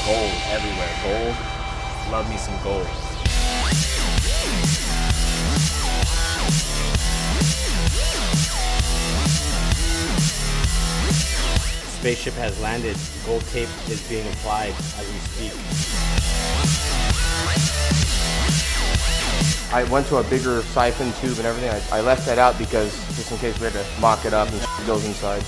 gold everywhere. Gold. Love me some gold. Spaceship has landed. Gold tape is being applied as we speak. I went to a bigger siphon tube and everything. I left that out because just in case we had to mock it up and it goes inside.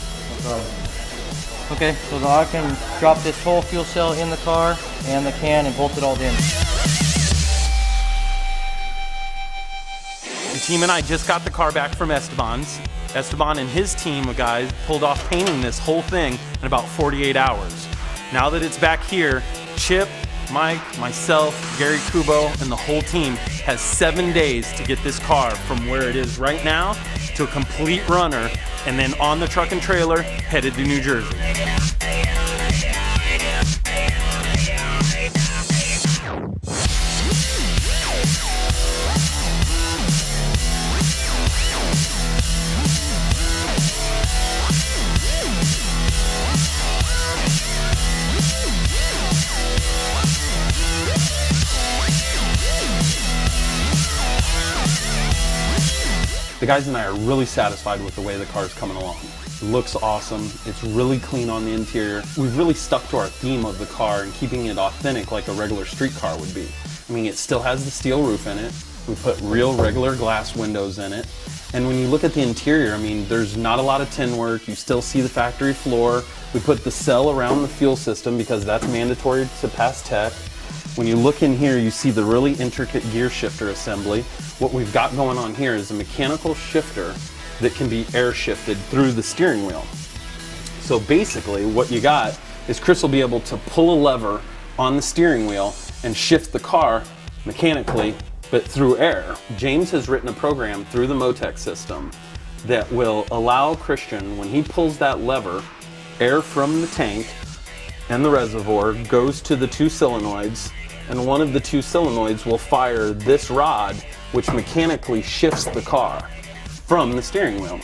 Okay, so now I can drop this whole fuel cell in the car and the can and bolt it all in. The team and I just got the car back from Esteban's. Esteban and his team of guys pulled off painting this whole thing in about 48 hours. Now that it's back here, Chip, Mike, myself, Gary Kubo, and the whole team has 7 days to get this car from where it is right now to a complete runner, and then on the truck and trailer, headed to New Jersey. The guys and I are really satisfied with the way the car's coming along. It looks awesome. It's really clean on the interior. We've really stuck to our theme of the car and keeping it authentic like a regular street car would be. I mean, it still has the steel roof in it. We put real regular glass windows in it. And when you look at the interior, I mean, there's not a lot of tin work. You still see the factory floor. We put the cell around the fuel system because that's mandatory to pass tech. When you look in here, you see the really intricate gear shifter assembly. What we've got going on here is a mechanical shifter that can be air shifted through the steering wheel. So basically what you got is Chris will be able to pull a lever on the steering wheel and shift the car mechanically, but through air. James has written a program through the Motec system that will allow Christian, when he pulls that lever, air from the tank and the reservoir goes to the two solenoids, and one of the two solenoids will fire this rod, which mechanically shifts the car from the steering wheel.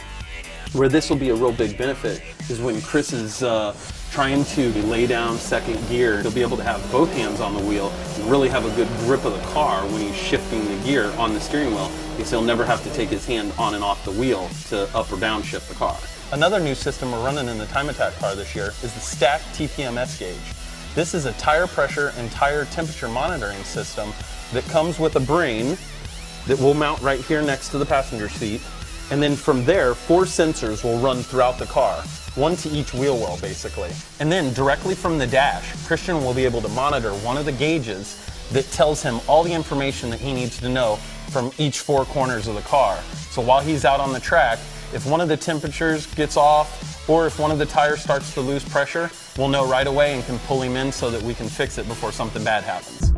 Where this will be a real big benefit is when Chris is trying to lay down second gear, he'll be able to have both hands on the wheel and really have a good grip of the car when he's shifting the gear on the steering wheel, because he'll never have to take his hand on and off the wheel to up or down shift the car. Another new system we're running in the Time Attack car this year is the stacked TPMS gauge. This is a tire pressure and tire temperature monitoring system that comes with a brain that will mount right here next to the passenger seat. And then from there, 4 sensors will run throughout the car, 1 to each wheel well basically. And then directly from the dash, Christian will be able to monitor one of the gauges that tells him all the information that he needs to know from each 4 corners of the car. So while he's out on the track, if one of the temperatures gets off or if one of the tires starts to lose pressure, we'll know right away and can pull him in so that we can fix it before something bad happens.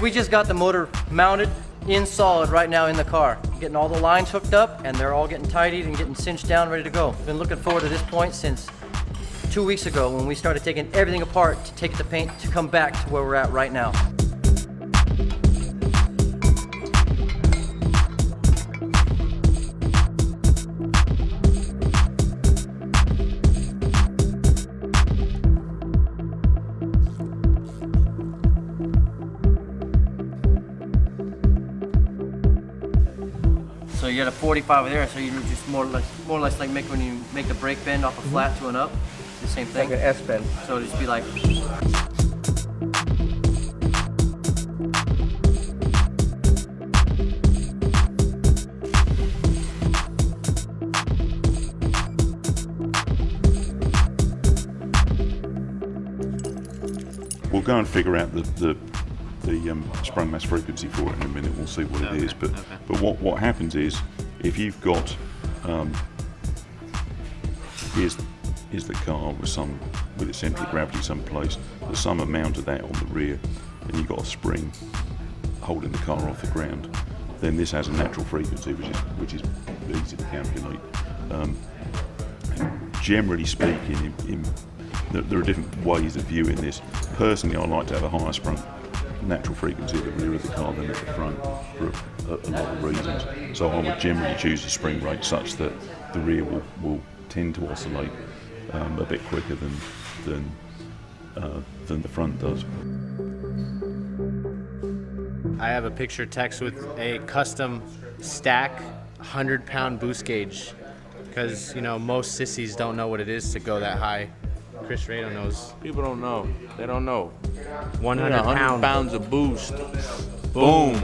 We just got the motor mounted in solid right now in the car. Getting all the lines hooked up and they're all getting tidied and getting cinched down, ready to go. Been looking forward to this point since 2 weeks ago when we started taking everything apart to take the paint to come back to where we're at right now. So you got a 45 there, so you just more or less like make when you make the brake bend off a flat to an up, the same thing. Like an S bend. So it'd just be like. We'll go and figure out the sprung mass frequency for it in a minute. We'll see what it is. But what happens is, if you've got here's the car with its central gravity someplace, there's some amount of that on the rear, and you've got a spring holding the car off the ground. Then this has a natural frequency which is easy to calculate. Generally speaking, there are different ways of viewing this. Personally, I like to have a higher sprung natural frequency at the rear of the car than at the front for a lot of reasons. So I would generally choose a spring rate such that the rear will tend to oscillate a bit quicker than the front does. I have a picture text with a custom stack 100-pound boost gauge because, you know, most sissies don't know what it is to go that high. Chris Rado knows. People don't know. They don't know. 100 pounds of boost. Boom.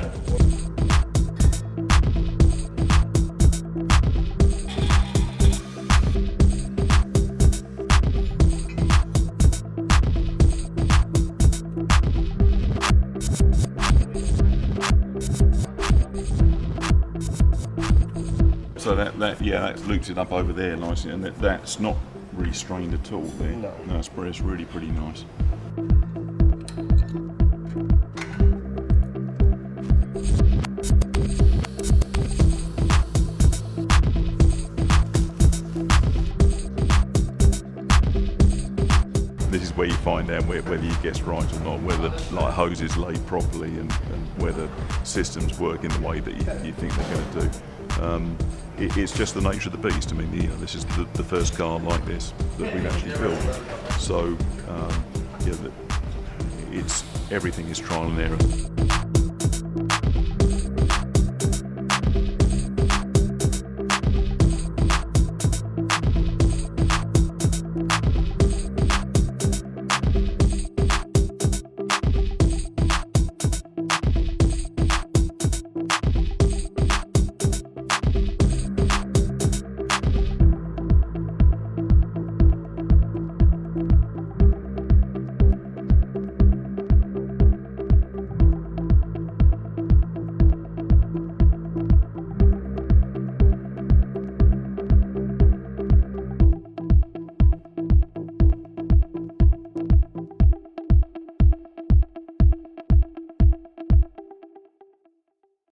So that loops it up over there nicely, and that's not really strained at all there. No, it's really pretty nice. This is where you find out whether it gets right or not, whether like hose is laid properly and whether systems work in the way that you think they're going to do. It's just the nature of the beast. I mean, this is the first car like this that we've actually built. So, everything is trial and error.